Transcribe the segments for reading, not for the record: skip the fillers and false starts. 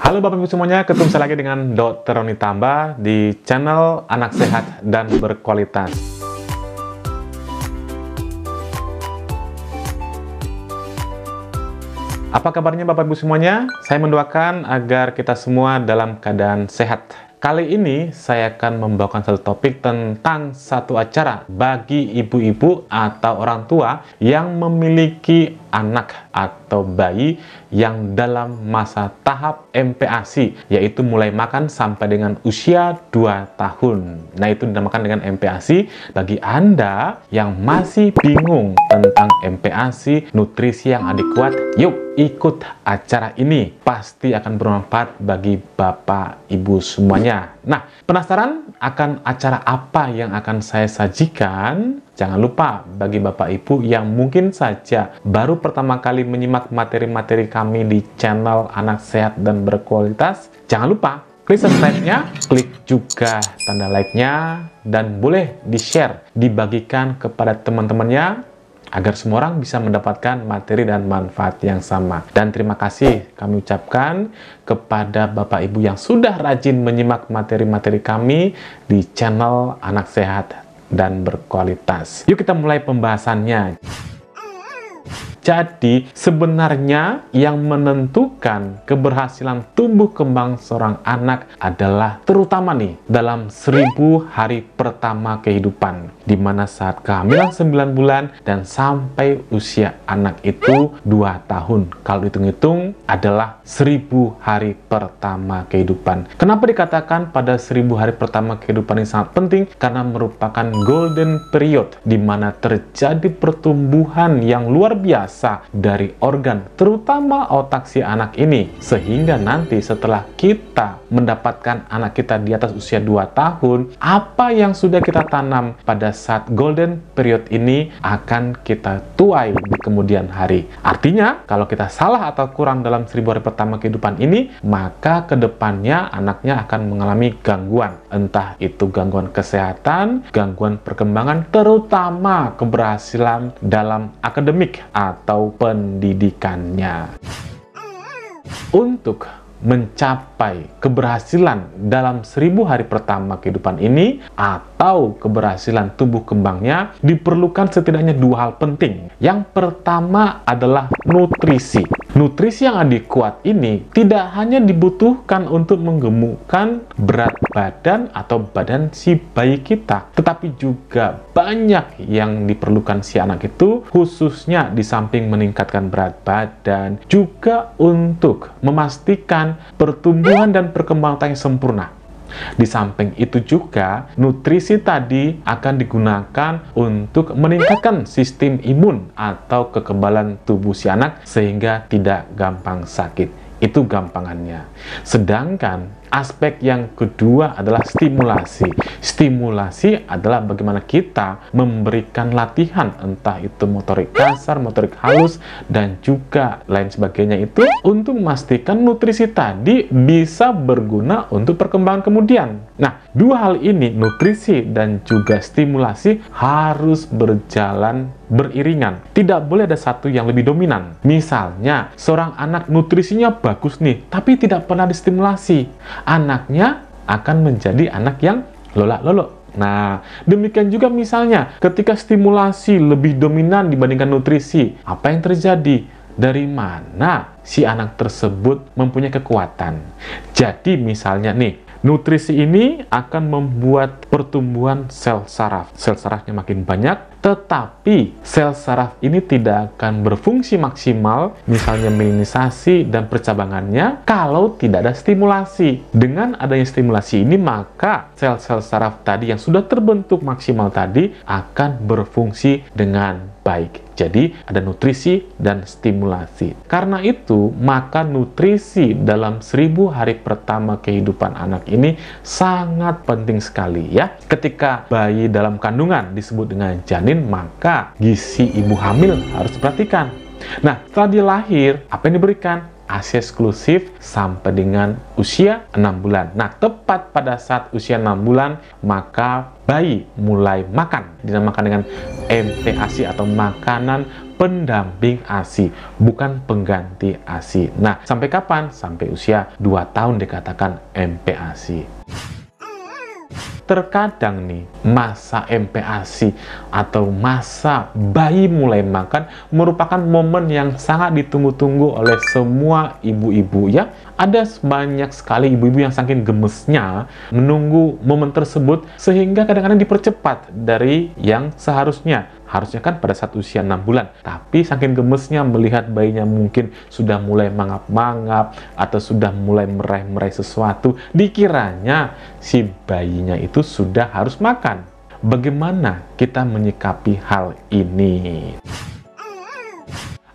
Halo Bapak Ibu semuanya, ketemu saya lagi dengan Dr. Roni Tamba di channel Anak Sehat dan Berkualitas. Apa kabarnya Bapak Ibu semuanya? Saya mendoakan agar kita semua dalam keadaan sehat. Kali ini saya akan membawakan satu topik tentang satu acara bagi ibu-ibu atau orang tua yang memiliki anak atau bayi yang dalam masa tahap MPASI, yaitu mulai makan sampai dengan usia 2 tahun. Nah, itu dinamakan dengan MPASI. Bagi Anda yang masih bingung tentang MPASI, nutrisi yang adekuat, yuk ikut acara ini. Pasti akan bermanfaat bagi Bapak Ibu semuanya. Nah, penasaran akan acara apa yang akan saya sajikan? Jangan lupa bagi Bapak Ibu yang mungkin saja baru pertama kali menyimak materi-materi kami di channel Anak Sehat dan Berkualitas, jangan lupa klik subscribe-nya, klik juga tanda like-nya, dan boleh di-share, dibagikan kepada teman-temannya, agar semua orang bisa mendapatkan materi dan manfaat yang sama. Dan terima kasih kami ucapkan kepada Bapak Ibu yang sudah rajin menyimak materi-materi kami di channel Anak Sehat dan Berkualitas. Yuk kita mulai pembahasannya. Jadi, sebenarnya yang menentukan keberhasilan tumbuh kembang seorang anak adalah terutama nih dalam 1000 hari pertama kehidupan, di mana saat kehamilan 9 bulan dan sampai usia anak itu 2 tahun. Kalau hitung-hitung adalah 1000 hari pertama kehidupan. Kenapa dikatakan pada 1000 hari pertama kehidupan ini sangat penting? Karena merupakan golden period, di mana terjadi pertumbuhan yang luar biasa dari organ, terutama otak si anak ini, sehingga nanti setelah kita mendapatkan anak kita di atas usia 2 tahun, apa yang sudah kita tanam pada saat golden period ini akan kita tuai di kemudian hari. Artinya, kalau kita salah atau kurang dalam 1000 hari pertama kehidupan ini, maka kedepannya anaknya akan mengalami gangguan, entah itu gangguan kesehatan, gangguan perkembangan, terutama keberhasilan dalam akademik atau pendidikannya. Untuk mencapai keberhasilan dalam 1000 hari pertama kehidupan ini atau keberhasilan tumbuh kembangnya, diperlukan setidaknya 2 hal penting. Yang pertama adalah nutrisi. Nutrisi yang adekuat ini tidak hanya dibutuhkan untuk menggemukkan berat badan atau badan si bayi kita, tetapi juga banyak yang diperlukan si anak itu, khususnya di samping meningkatkan berat badan, juga untuk memastikan pertumbuhan dan perkembangan yang sempurna. Di samping itu juga, nutrisi tadi akan digunakan untuk meningkatkan sistem imun atau kekebalan tubuh si anak sehingga tidak gampang sakit. Itu gampangannya. Sedangkan aspek yang kedua adalah stimulasi. Stimulasi adalah bagaimana kita memberikan latihan, entah itu motorik kasar, motorik halus, dan juga lain sebagainya, itu untuk memastikan nutrisi tadi bisa berguna untuk perkembangan kemudian. Nah, 2 hal ini, nutrisi dan juga stimulasi, harus berjalan beriringan. Tidak boleh ada satu yang lebih dominan. Misalnya, seorang anak nutrisinya bagus nih, tapi tidak pernah distimulasi, anaknya akan menjadi anak yang lolak-lolok. Nah, demikian juga misalnya ketika stimulasi lebih dominan dibandingkan nutrisi, apa yang terjadi? Dari mana si anak tersebut mempunyai kekuatan? Jadi misalnya nih, nutrisi ini akan membuat pertumbuhan sel saraf. Sel sarafnya makin banyak, tetapi sel saraf ini tidak akan berfungsi maksimal, misalnya melanisasi dan percabangannya, kalau tidak ada stimulasi. Dengan adanya stimulasi ini, maka sel-sel saraf tadi yang sudah terbentuk maksimal tadi akan berfungsi dengan baik. Jadi, ada nutrisi dan stimulasi. Karena itu, maka nutrisi dalam 1000 hari pertama kehidupan anak ini sangat penting sekali ya. Ketika bayi dalam kandungan disebut dengan janin, maka gizi ibu hamil harus diperhatikan. Nah, setelah dia lahir, apa yang diberikan? ASI eksklusif sampai dengan usia 6 bulan. Nah, tepat pada saat usia 6 bulan, maka bayi mulai makan. Dinamakan dengan MPASI atau makanan pendamping ASI, bukan pengganti ASI. Nah, sampai kapan? Sampai usia 2 tahun dikatakan MPASI. Terkadang nih, masa MPASI atau masa bayi mulai makan merupakan momen yang sangat ditunggu-tunggu oleh semua ibu-ibu ya. Ada banyak sekali ibu-ibu yang saking gemesnya menunggu momen tersebut sehingga kadang-kadang dipercepat dari yang seharusnya. Harusnya kan pada saat usia 6 bulan. Tapi saking gemesnya melihat bayinya mungkin sudah mulai mangap-mangap atau sudah mulai meraih-meraih sesuatu, dikiranya si bayinya itu sudah harus makan. Bagaimana kita menyikapi hal ini?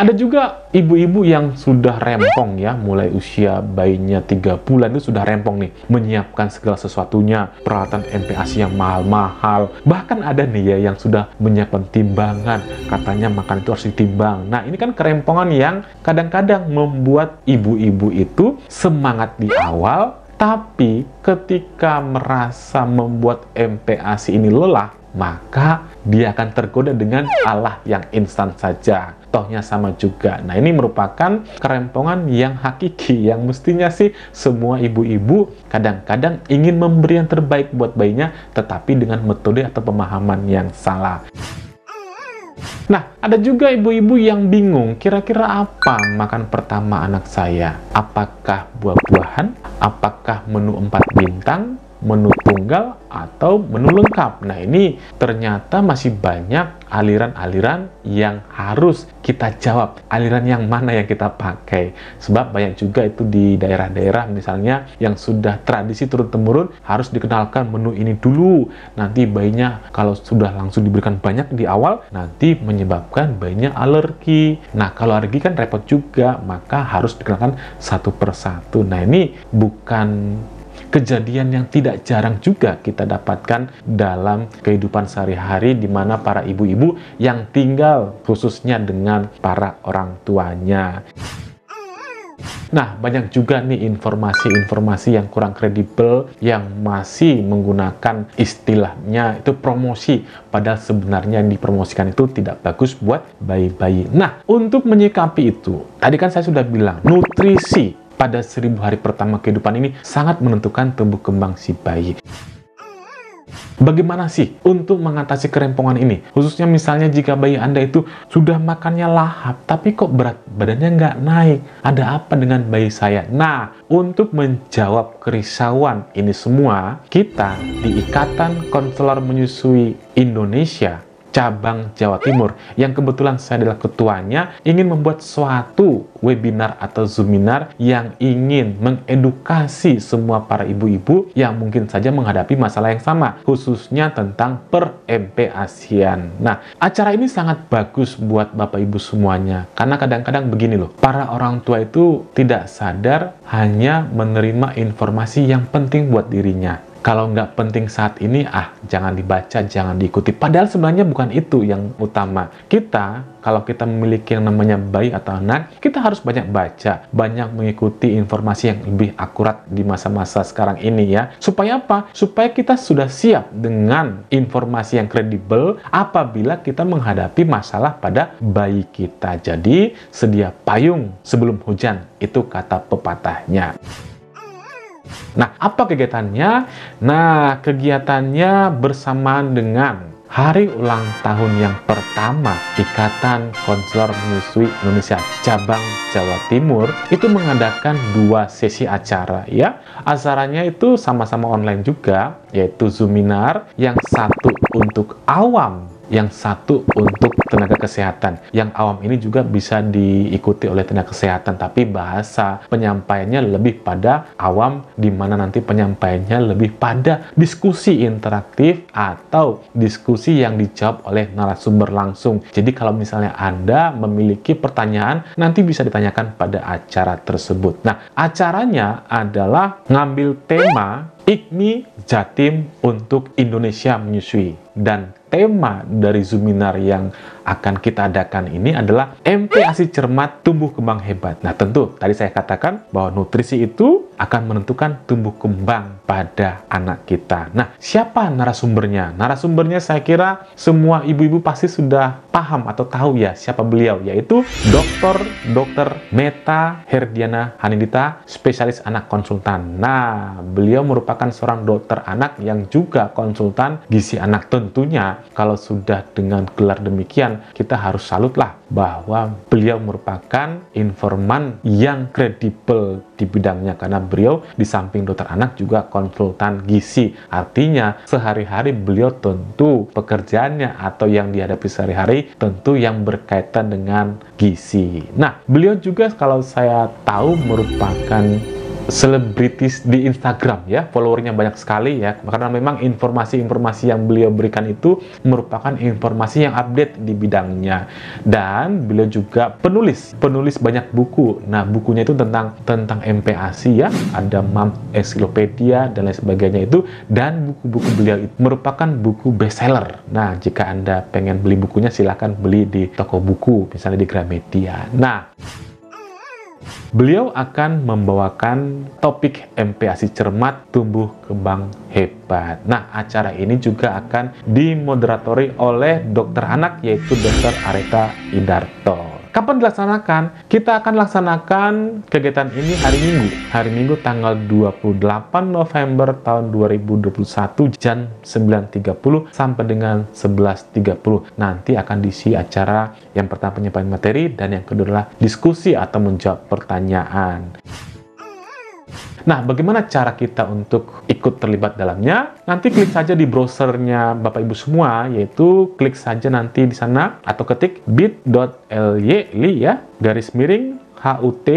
Ada juga ibu-ibu yang sudah rempong ya, mulai usia bayinya 3 bulan itu sudah rempong nih, menyiapkan segala sesuatunya, peralatan MPASI yang mahal-mahal. Bahkan ada nih ya yang sudah menyiapkan timbangan, katanya makan itu harus ditimbang. Nah, ini kan kerempongan yang kadang-kadang membuat ibu-ibu itu semangat di awal, tapi ketika merasa membuat MPASI ini lelah, maka dia akan tergoda dengan Allah yang instan saja. Tohnya sama juga. Nah, ini merupakan kerempongan yang hakiki, yang mestinya sih semua ibu-ibu kadang-kadang ingin memberi yang terbaik buat bayinya, tetapi dengan metode atau pemahaman yang salah. Nah, ada juga ibu-ibu yang bingung, kira-kira apa makan pertama anak saya? Apakah buah-buahan? Apakah menu 4 bintang? Menu tunggal atau menu lengkap? Nah, ini ternyata masih banyak aliran-aliran yang harus kita jawab. Aliran yang mana yang kita pakai? Sebab banyak juga itu di daerah-daerah misalnya yang sudah tradisi turun-temurun harus dikenalkan menu ini dulu. Nanti bayinya kalau sudah langsung diberikan banyak di awal, nanti menyebabkan bayinya alergi. Nah, kalau alergi kan repot juga, maka harus dikenalkan satu persatu. Nah, ini bukan kejadian yang tidak jarang juga kita dapatkan dalam kehidupan sehari-hari di mana para ibu-ibu yang tinggal khususnya dengan para orang tuanya. Nah, banyak juga nih informasi-informasi yang kurang kredibel yang masih menggunakan istilahnya itu promosi, padahal sebenarnya yang dipromosikan itu tidak bagus buat bayi-bayi. Nah, untuk menyikapi itu, tadi kan saya sudah bilang, nutrisi pada 1000 hari pertama kehidupan ini sangat menentukan tumbuh kembang si bayi. Bagaimana sih untuk mengatasi kerempongan ini? Khususnya misalnya jika bayi Anda itu sudah makannya lahap, tapi kok berat badannya nggak naik. Ada apa dengan bayi saya? Nah, untuk menjawab kerisauan ini semua, kita di Ikatan Konselor Menyusui Indonesia cabang Jawa Timur, yang kebetulan saya adalah ketuanya, ingin membuat suatu webinar atau zoominar yang ingin mengedukasi semua para ibu-ibu yang mungkin saja menghadapi masalah yang sama, khususnya tentang per-MPASI-an. Nah, acara ini sangat bagus buat Bapak Ibu semuanya, karena kadang-kadang begini loh, para orang tua itu tidak sadar hanya menerima informasi yang penting buat dirinya. Kalau nggak penting saat ini, jangan dibaca, jangan diikuti. Padahal sebenarnya bukan itu yang utama. Kalau kita memiliki yang namanya bayi atau anak, kita harus banyak baca, banyak mengikuti informasi yang lebih akurat di masa-masa sekarang ini ya. Supaya apa? Supaya kita sudah siap dengan informasi yang kredibel apabila kita menghadapi masalah pada bayi kita. Jadi, sedia payung sebelum hujan, itu kata pepatahnya. Nah, apa kegiatannya? Nah, kegiatannya bersamaan dengan hari ulang tahun yang pertama Ikatan Konselor Menyusui Indonesia cabang Jawa Timur itu mengadakan 2 sesi acara ya. Acaranya itu sama-sama online juga, yaitu Zoominar, yang satu untuk awam, yang satu untuk tenaga kesehatan. Yang awam ini juga bisa diikuti oleh tenaga kesehatan, tapi bahasa penyampaiannya lebih pada awam, di mana nanti penyampaiannya lebih pada diskusi interaktif atau diskusi yang dijawab oleh narasumber langsung. Jadi kalau misalnya Anda memiliki pertanyaan, nanti bisa ditanyakan pada acara tersebut. Nah, acaranya adalah ngambil tema IKMI Jatim untuk Indonesia Menyusui, dan tema dari Zoominar yang akan kita adakan ini adalah MPASI Cermat Tumbuh Kembang Hebat. Nah, tentu tadi saya katakan bahwa nutrisi itu akan menentukan tumbuh kembang pada anak kita. Nah, siapa narasumbernya? Narasumbernya saya kira semua ibu-ibu pasti sudah paham atau tahu ya siapa beliau, yaitu Dr. Meta Herdiana Hanindita, spesialis anak konsultan. Nah, beliau merupakan seorang dokter anak yang juga konsultan gizi anak. Tentunya kalau sudah dengan gelar demikian, kita harus salutlah bahwa beliau merupakan informan yang kredibel di bidangnya, karena beliau di samping dokter anak juga konsultan gizi. Artinya sehari-hari beliau tentu pekerjaannya atau yang dihadapi sehari-hari tentu yang berkaitan dengan gizi. Nah, beliau juga kalau saya tahu merupakan selebritis di Instagram ya, followernya banyak sekali ya, karena memang informasi-informasi yang beliau berikan itu merupakan informasi yang update di bidangnya. Dan beliau juga penulis banyak buku. Nah, bukunya itu tentang MPASI ya, ada Mom Encyclopedia dan lain sebagainya itu, dan buku-buku beliau itu merupakan buku bestseller. Nah, jika Anda pengen beli bukunya silahkan beli di toko buku, misalnya di Gramedia. Nah, beliau akan membawakan topik MPASI Cermat Tumbuh Kembang Hebat. Nah, acara ini juga akan dimoderatori oleh dokter anak, yaitu Dr. Areta Idarto. Kapan dilaksanakan? Kita akan laksanakan kegiatan ini hari Minggu tanggal 28 November tahun 2021 jam 9.30 sampai dengan 11.30. Nanti akan diisi acara yang pertama penyampaian materi dan yang kedua adalah diskusi atau menjawab pertanyaan. Nah, bagaimana cara kita untuk ikut terlibat dalamnya? Nanti klik saja di browsernya Bapak Ibu semua, yaitu klik saja nanti di sana atau ketik bit.ly ya, garis miring HUT//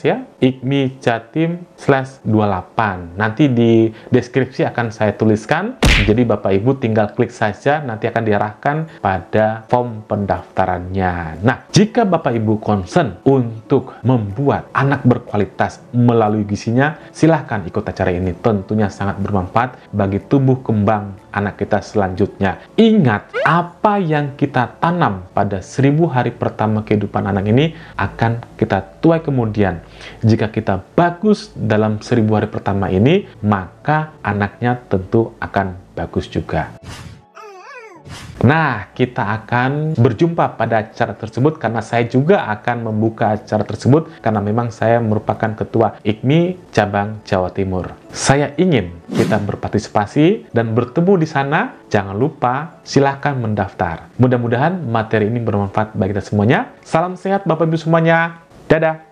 ya, IKMI Jatim /28. Nanti di deskripsi akan saya tuliskan. Jadi Bapak Ibu tinggal klik saja, nanti akan diarahkan pada form pendaftarannya. Nah, jika Bapak Ibu concern untuk membuat anak berkualitas melalui gizinya, silahkan ikut acara ini. Tentunya sangat bermanfaat bagi tumbuh kembang anak kita selanjutnya. Ingat, apa yang kita tanam pada 1000 hari pertama kehidupan anak ini akan kita tuai kemudian. Jika kita bagus dalam 1000 hari pertama ini, maka anaknya tentu akan bagus juga. Nah, kita akan berjumpa pada acara tersebut karena saya juga akan membuka acara tersebut karena memang saya merupakan ketua IKMI cabang Jawa Timur. Saya ingin kita berpartisipasi dan bertemu di sana. Jangan lupa silahkan mendaftar. Mudah-mudahan materi ini bermanfaat bagi kita semuanya. Salam sehat Bapak Ibu semuanya. Dadah.